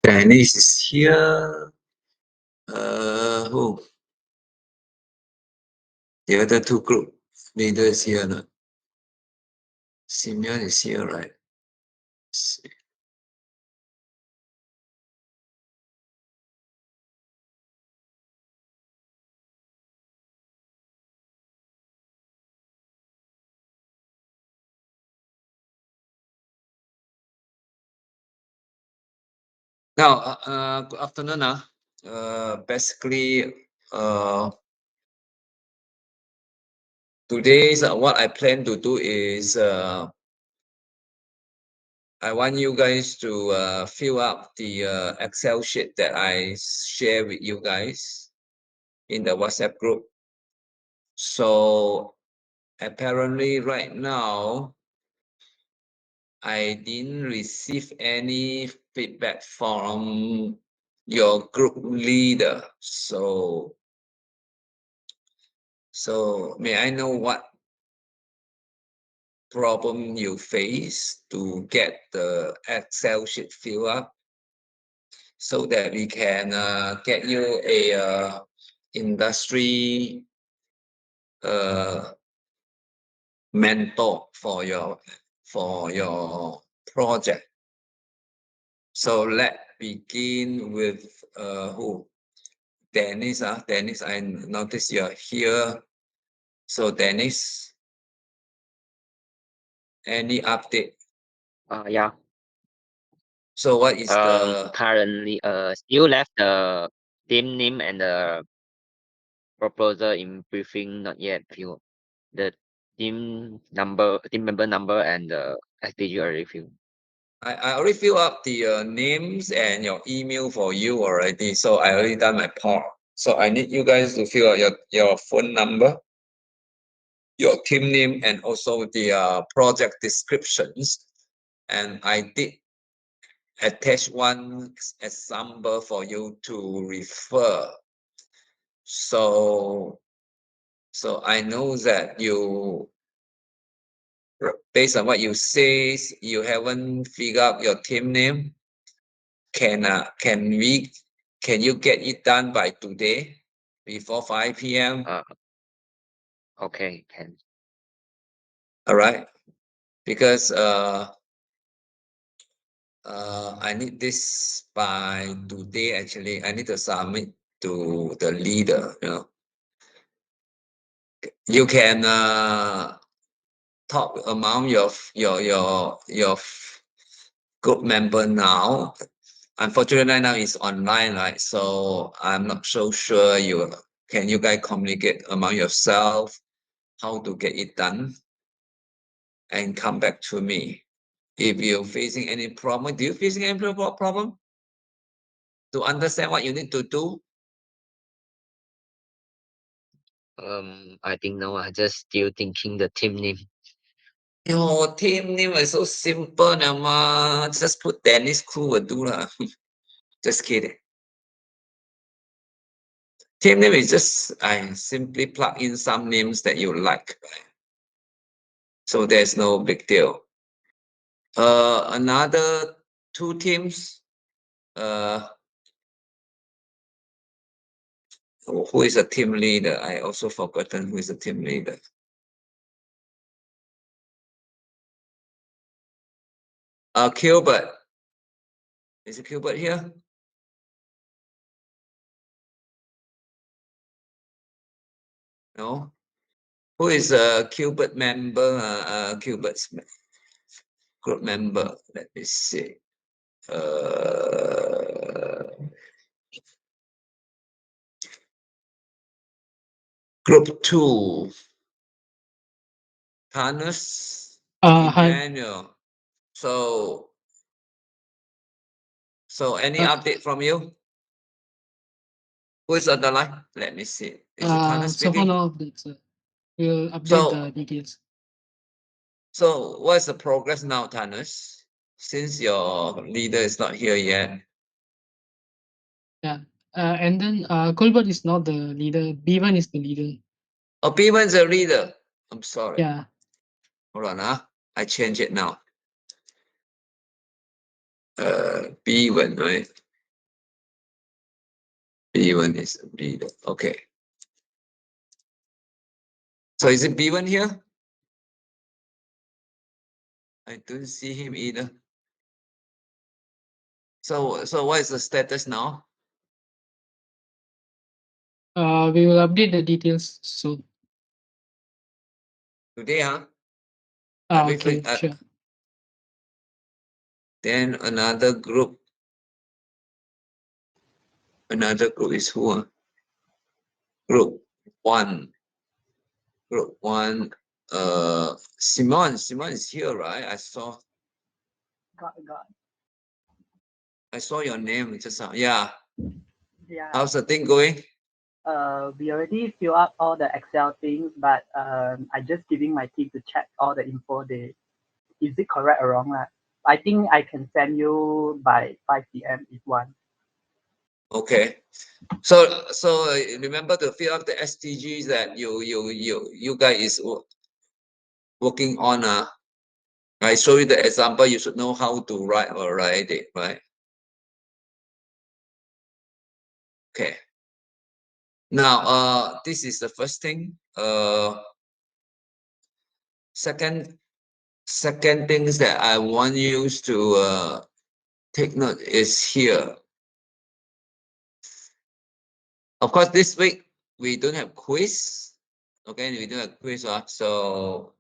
Dennis is here. Who? The other two group leaders here. No? Simeon is here, right? Now, good afternoon. Basically, today's what I plan to do is I want you guys to fill up the Excel sheet that I share with you guys in the WhatsApp group. So apparently right now, I didn't receive any feedback from your group leader. So may I know what problem you face to get the Excel sheet filled up so that we can get you a industry mentor for your project. So let's begin with who? Dennis. Dennis, I notice you're here. So Dennis, any update? Yeah. So what is the Currently, still left the team name and the proposal in briefing, not yet filled. The team member number, and the SDG already filled. I already fill up the names and your email for you already. So I already done my part. So I need you guys to fill out your phone number, your team name, and also the project descriptions. And I did attach one example for you to refer. So I know that based on what you say, you haven't figured out your team name. Can you get it done by today before 5 p.m.? Okay, can. All right, because I need this by today. Actually, I need to submit to the leader. You can talk among your group member now. Unfortunately, right now it's online, right? So I'm not so sure you guys communicate among yourself how to get it done and come back to me. If you're facing any problem, do you facing any problem to understand what you need to do? I think no, I just still thinking the team name. Your team name is so simple, nama. Just put Dennis Crew will do lah. Just kidding. Team name is just I simply plug in some names that you like. So there's no big deal. Another two teams. Who is a team leader? I also forgotten who is a team leader. Gilbert. Is it Gilbert here? No. Who is a Gilbert member? Gilbert's group member. Let me see. Group 2. Thanos, Hi. Emmanuel. So any Uh, update from you? Who is on the line? Let me see. Is it Thanos so far speaking? no updates. We'll update the So details. what's the progress now, Thanos? Since your leader is not here yet. Yeah. And then Colbert is not the leader. B1 is the leader. Oh, B1's a leader. I'm sorry. Yeah. Hold on, I change it now. B1, right? B1 is a leader. Okay. So is it B1 here? I don't see him either. So what is the status now? We will update the details soon. Today, huh? Okay, sure. Then another group. Another group is who? Group 1. Group 1. Simon. Simon is here, right? I saw your name just now. Yeah. Yeah. How's the thing going? We already fill up all the Excel things, but I just giving my team to check all the info. Is it correct or wrong? I think I can send you by 5 p.m. if one. Okay. So remember to fill up the SDGs that you guys is working on. I show you the example. You should know how to write it, right? Okay. Now, this is the first thing. Second things that I want you to take note is here. Of course, this week we don't have quiz. Okay, we don't have quiz. So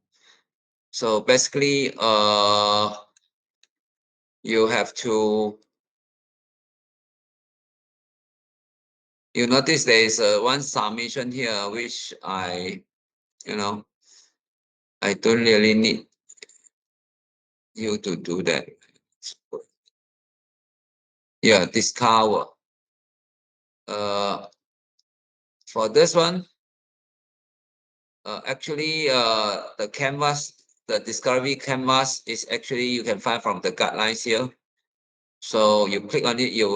basically, you have to. You notice there is one submission here, which I don't really need you to do that. Yeah, discover. For this one, actually, the canvas, the discovery canvas is actually you can find from the guidelines here. So you click on it, it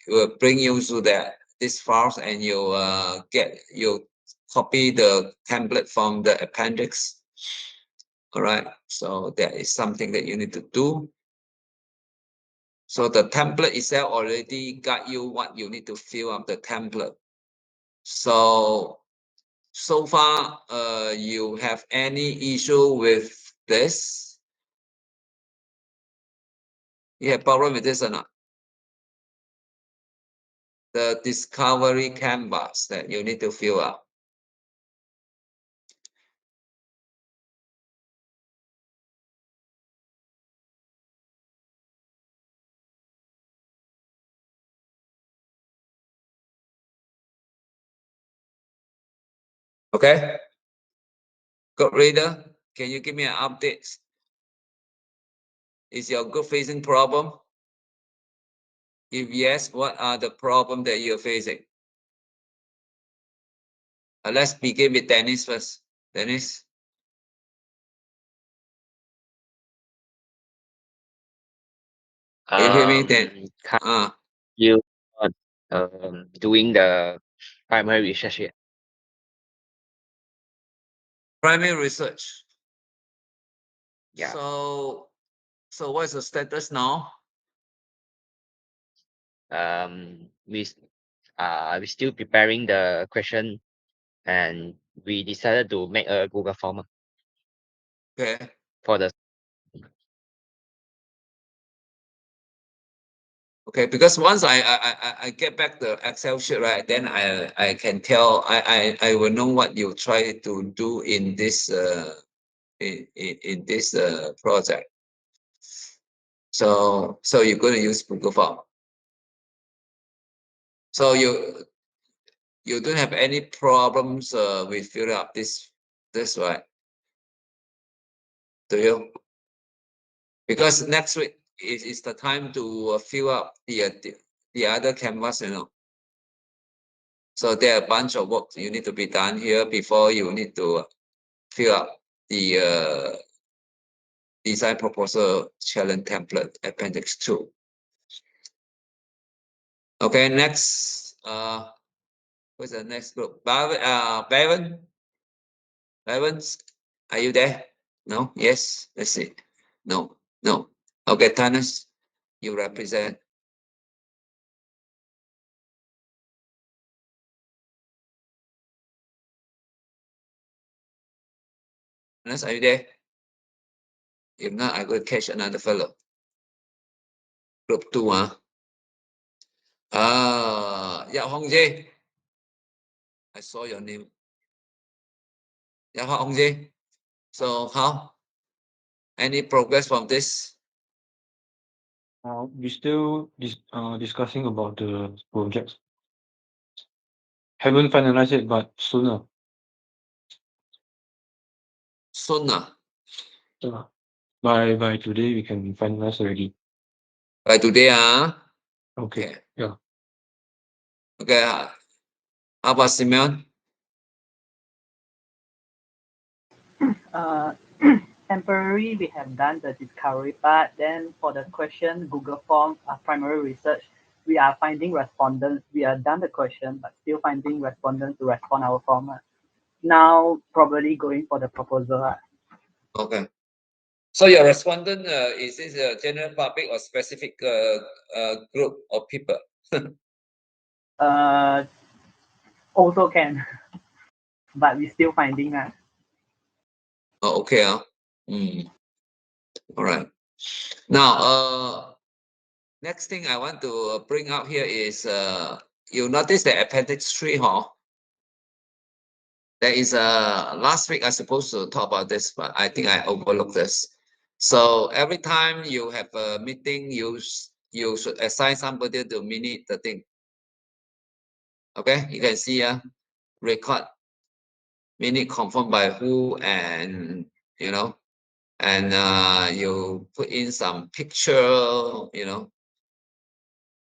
will bring you to this files, and you copy the template from the appendix. All right, so that is something that you need to do. So the template itself already got you what you need to fill up the template. So far, you have any issue with this? You have problem with this or not? The discovery canvas that you need to fill up. Okay. Code reader, can you give me an update? Is your group facing problem? If yes, what are the problem that you're facing? Let's begin with Dennis first. Dennis. Can you hear me? You doing the primary research here. Primary research. Yeah. So what's the status now? We still preparing the question, and we decided to make a Google form Okay. for the. Okay, because once I get back the Excel sheet, right, then I can tell I will know what you try to do in this in this project. So you're going to use Google Form. So you don't have any problems with filling up this right? Do you? Because next week is the time to fill up the other canvas, So there are a bunch of work you need to be done here before you need to fill up the design proposal challenge template appendix 2. Okay, next. What's the next group? Bevan, are you there? No? Yes? Let's see. No. Okay, Thanos, you represent. Ernest, are you there? If not, I will catch another fellow. Group 2, yeah, Hong Jae. I saw your name. Yeah, Hong Jae. So how? Any progress from this? We still discussing about the projects. Haven't finalized it, but sooner. Soon, By today we can finalize already. by today, Okay. Yeah. Okay. How about Simeon? Temporary, we have done the discovery part. Then for the question, Google Form, primary research, we are finding respondents. We are done the question, but still finding respondents to respond our form. Now probably going for the proposal. Okay. So your respondent is this a general public or specific group of people? Also can, but we still finding that. Oh, okay. All right. Now, next thing I want to bring up here is you notice the appendix 3, There is last week I supposed to talk about this, but I think I overlooked this. So every time you have a meeting, you should assign somebody to minute the thing. Okay, you can see record minute confirmed by who, and and you put in some picture,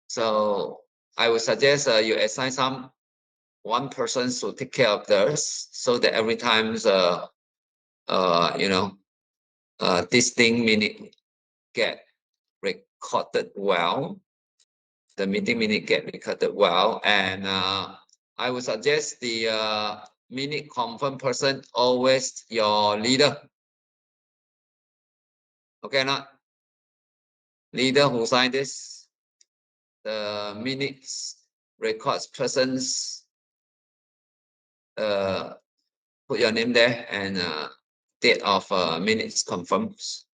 So I would suggest you assign one person to take care of this, so that every time this thing minute get recorded well, the meeting minute get recorded well, and I would suggest the minute confirm person always your leader. Okay, not leader who signed this, the minutes records persons, put your name there, and date of minutes confirms.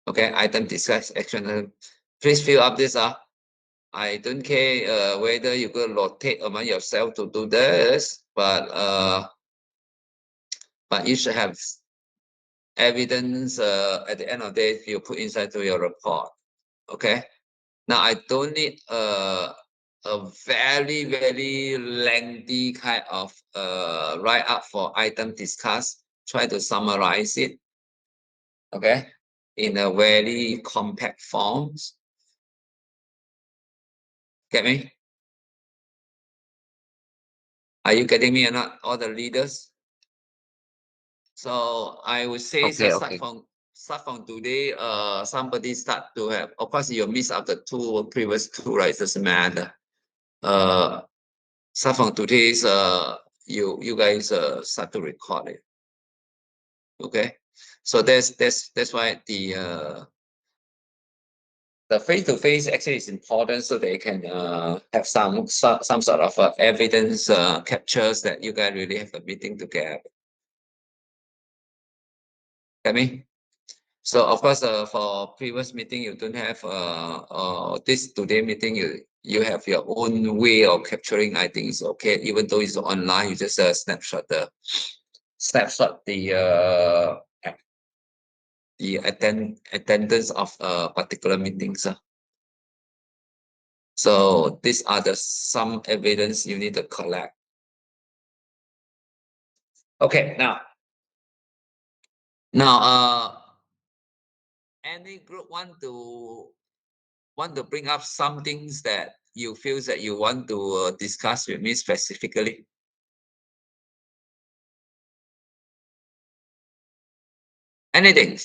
Okay, item discuss action. Please fill up this. I don't care whether you go rotate among yourself to do this, but you should have evidence at the end of the day you put inside to your report. Okay. Now I don't need a very, very lengthy kind of write up for item discussed. Try to summarize it, okay, in a very compact forms. Get me? Are you getting me or not, all the leaders? So I would say Okay. start from today, somebody start to have, of course you miss out the previous two, right? It doesn't matter. Start from today's you guys start to record it. Okay. So that's why the face-to-face actually is important, so they can have some sort of evidence captures that you guys really have a meeting together. Get me? So of course, for previous meeting, you don't have this today meeting. You have your own way of capturing. I think it's okay, even though it's online. You just snapshot the attendance of particular meetings. So these are some evidence you need to collect. Okay, now any group want to bring up some things that you feel that you want to discuss with me specifically? Anything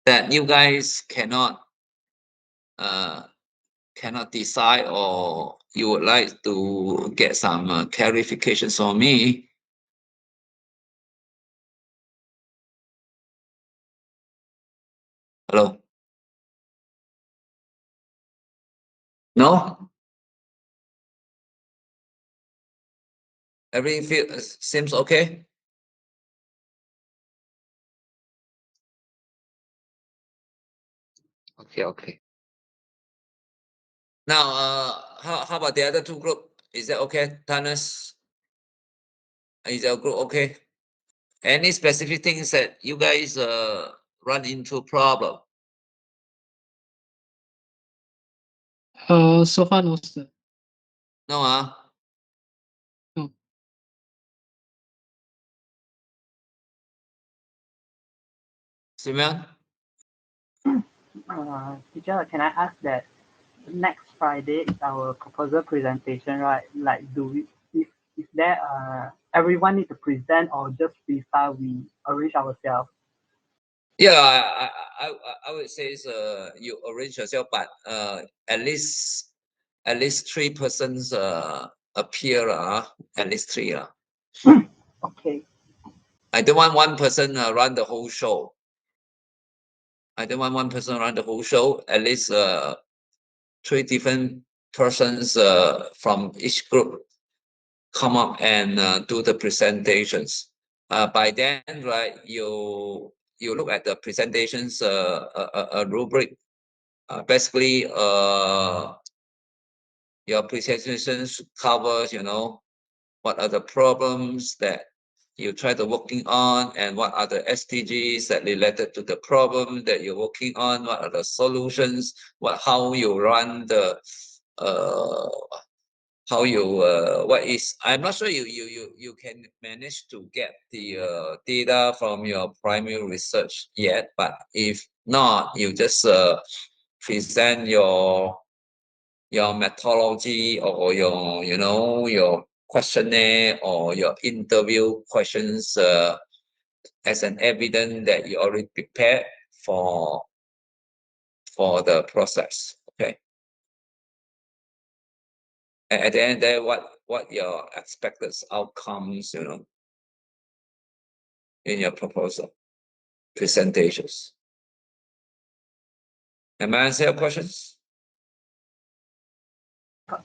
that you guys cannot decide, or you would like to get some clarifications from me? Hello? No? Everything seems okay? Okay. Now, how about the other two group? Is that okay, Thanos? Is your group okay? Any specific things that you guys run into problem? So far no, sir. No, No. Simeon? Teacher, can I ask that next Friday is our proposal presentation, right? Like, is there everyone need to present or just freestyle we arrange ourselves? Yeah, I would say you arrange yourself, but at least 3 persons appear, at least 3. Okay. I don't want one person run the whole show. I don't want one person run the whole show. At least 3 different persons from each group come up and do the presentations. By then, right, you look at the presentations a rubric. Basically, your presentations covers, what are the problems that you try to working on, and what are the SDGs that related to the problem that you're working on, what are the solutions, how you run the how you what is I'm not sure you can manage to get the data from your primary research yet, but if not, you just present your methodology or your questionnaire or your interview questions as an evidence that you already prepared for the process. Okay. And at the end there, what your expected outcomes, in your proposal presentations. Am I answer your questions?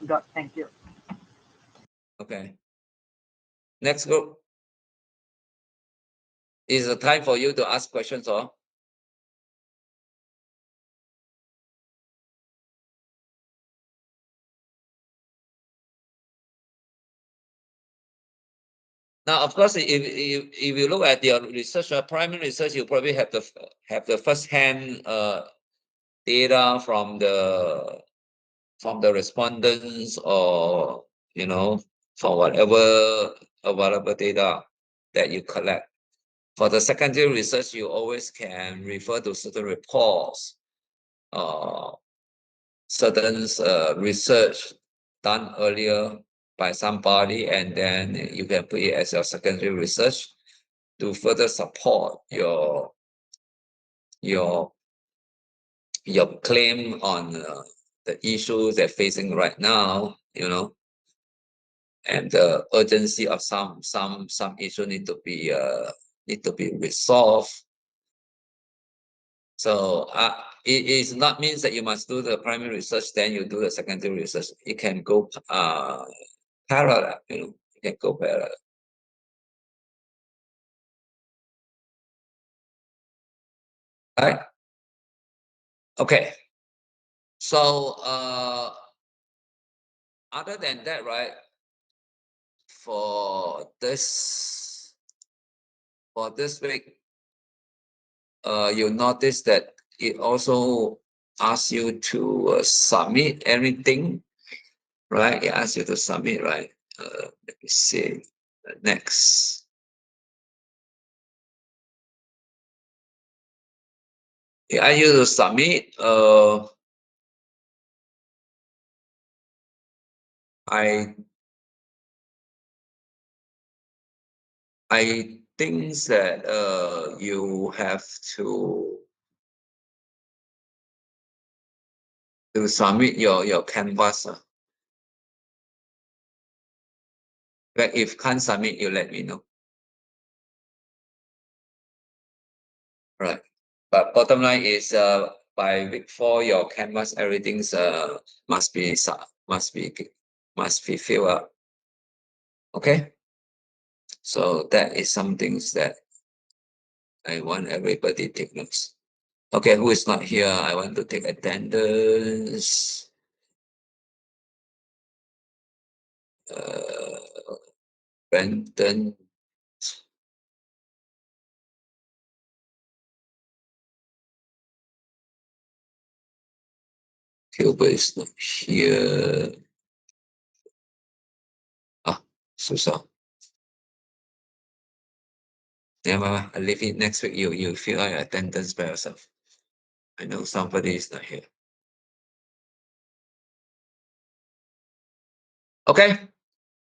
Got, thank you. Okay. Next group. Is the time for you to ask questions, or? Now, of course, if you look at your research, primary research, you probably have the first-hand data from the respondents, or from whatever available data that you collect. For the secondary research, you always can refer to certain reports, certain research done earlier by somebody, and then you can put it as your secondary research to further support your claim on the issues they're facing right now, and the urgency of some issue need to be resolved. So it is not means that you must do the primary research, then you do the secondary research. It can go parallel, it can go parallel. Right? Okay. So other than that, right, for this week, you notice that it also asks you to submit everything, right? It asks you to submit, right? Let me see. Next. It asks you to submit. I think that you have to submit your canvas. But if can't submit, you let me know. Right. But bottom line is by week 4, your canvas, everything's must be filled up. Okay. So that is some things that I want everybody to take notes. Okay, who is not here? I want to take attendance. Brandon. Gilbert is not here. Ah, susah. Never mind, I'll leave it next week. You fill out your attendance by yourself. I know somebody is not here. Okay,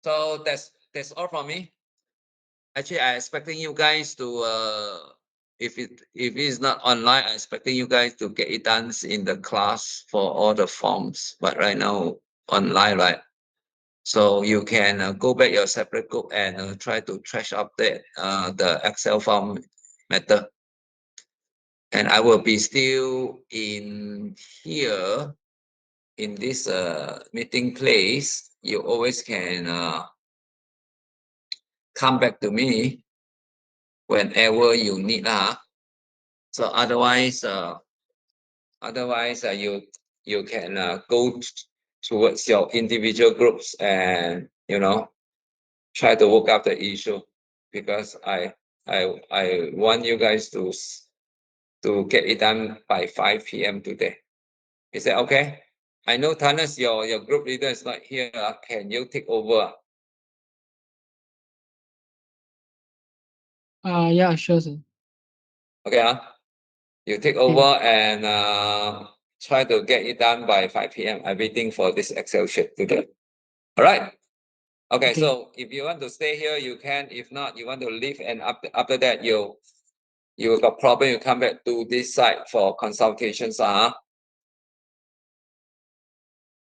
so that's all from me. Actually, I expecting you guys to if it is not online, I expecting you guys to get it done in the class for all the forms. But right now online, right? So you can go back your separate group and try to trash update the Excel form matter. And I will be still in here in this meeting place. You always can come back to me whenever you need. So otherwise, you can go towards your individual groups and try to work out the issue, because I want you guys to get it done by 5 p.m. today. Is that okay? I know Thanos, your group leader is not here. Can you take over? Yeah, sure, sir. Okay, you take over and try to get it done by 5 p.m. I'm waiting for this Excel sheet today. All right. Okay, Okay. so if you want to stay here, you can. If not, you want to leave, and after that, you got problem, you come back to this site for consultations.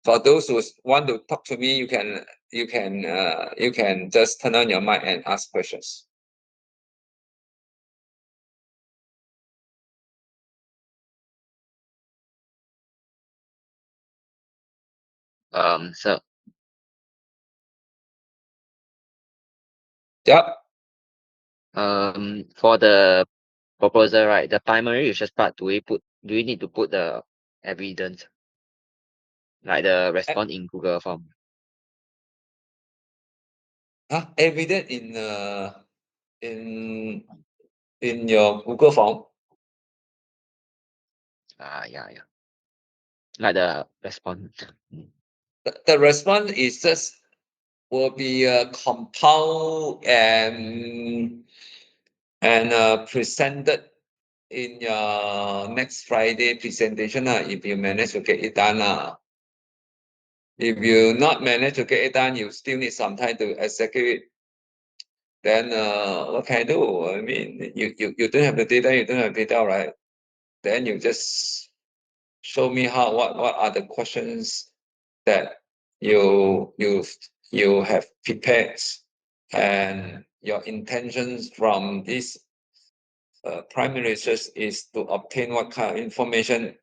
For those who want to talk to me, you can just turn on your mic and ask questions. So Yep. for the proposal, right, the primary research part, do we need to put the evidence, like the response in Google form? Evident in your Google form. Yeah. Like the response. The response is just will be compiled and presented in your next Friday presentation if you manage to get it done. If you not manage to get it done, you still need some time to execute it. Then what can I do? I mean, you don't have the data, you don't have data, right? Then you just show me what are the questions that you have prepared, and your intentions from this primary research is to obtain what kind of information,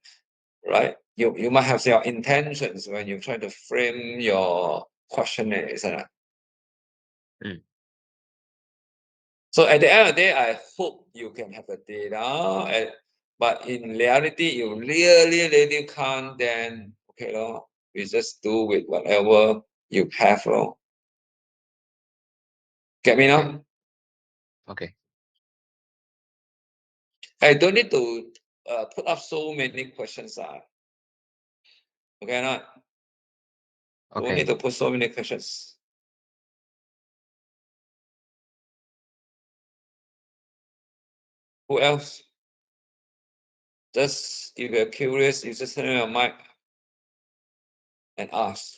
right? You might have your intentions when you try to frame your questionnaire, isn't it? So at the end of the day, I hope you can have the data, but in reality, you really can't, then okay, we just do with whatever you have. Get me now? Okay. I don't need to put up so many questions. Okay, not? Don't need Okay. to put so many questions. Who else? Just if you're curious, you just turn on your mic and ask.